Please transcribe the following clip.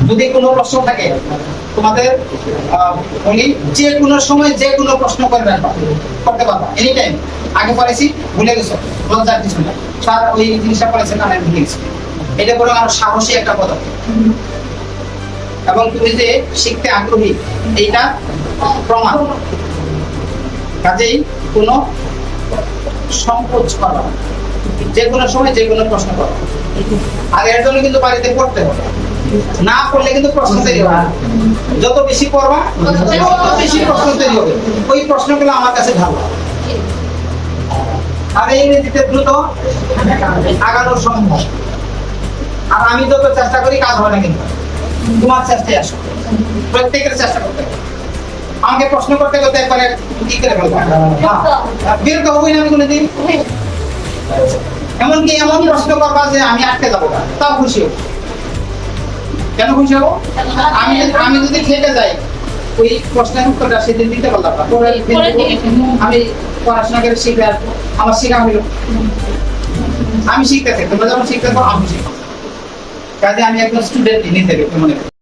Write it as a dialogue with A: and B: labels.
A: যদি কোনো প্রশ্ন থাকে তোমাদের বলি যে কোনো সময় যে কোনো প্রশ্ন করে রাখবা, করতে পারবা এনি টাইম। আগে পড়াইছি ভুলে গেছো, লজ্জার কিছু না, স্যার ওই জিনিসটা পড়েছেন আমি ভুলে গেছি, এটা বড় আরো সাহসী একটা পদক্ষেপ। এবং তুমি যে শিখতে আগ্রহী এইটা প্রমাণ। কাজেই কোনো সংকোচ করা, যে কোনো সময় যে কোনো প্রশ্ন করো। আর এর জন্য কিন্তু বাড়িতে পড়তে হবে, না পড়লে কিন্তু প্রশ্ন তৈরি হবে। যত বেশি পড়বা তত বেশি প্রশ্ন তৈরি হবে। ওই প্রশ্নগুলো আমার কাছে ভালো। আর এই ইংরেজিতে দ্রুত আগানোর সম্ভব। আর আমি যত চেষ্টা করি কাজ হয় না, কিন্তু তোমার চেষ্টায় আসো, প্রত্যেকের চেষ্টা করতে হবে। আমাকে প্রশ্ন করতে করতে একবারে কি করে ফেলবো, বিরক্ত হবই না আমি কোনোদিন। এমনকি এমন প্রশ্ন করবা যে আমি আটকে যাবো, তাও খুশি হবো। কেন খুশি হবো? আমি যদি খেতে যাই ওই প্রশ্নের উত্তরটা সেদিন দিতে পারলাম না, আমি পড়াশোনা করে শিখে আসবো, আমার শেখা হইলো। আমি শিখতেছি, তোমরা যখন শিখতে পারো আমি শিখবো। কাজে আমি একজন স্টুডেন্ট নিজে মনে করি।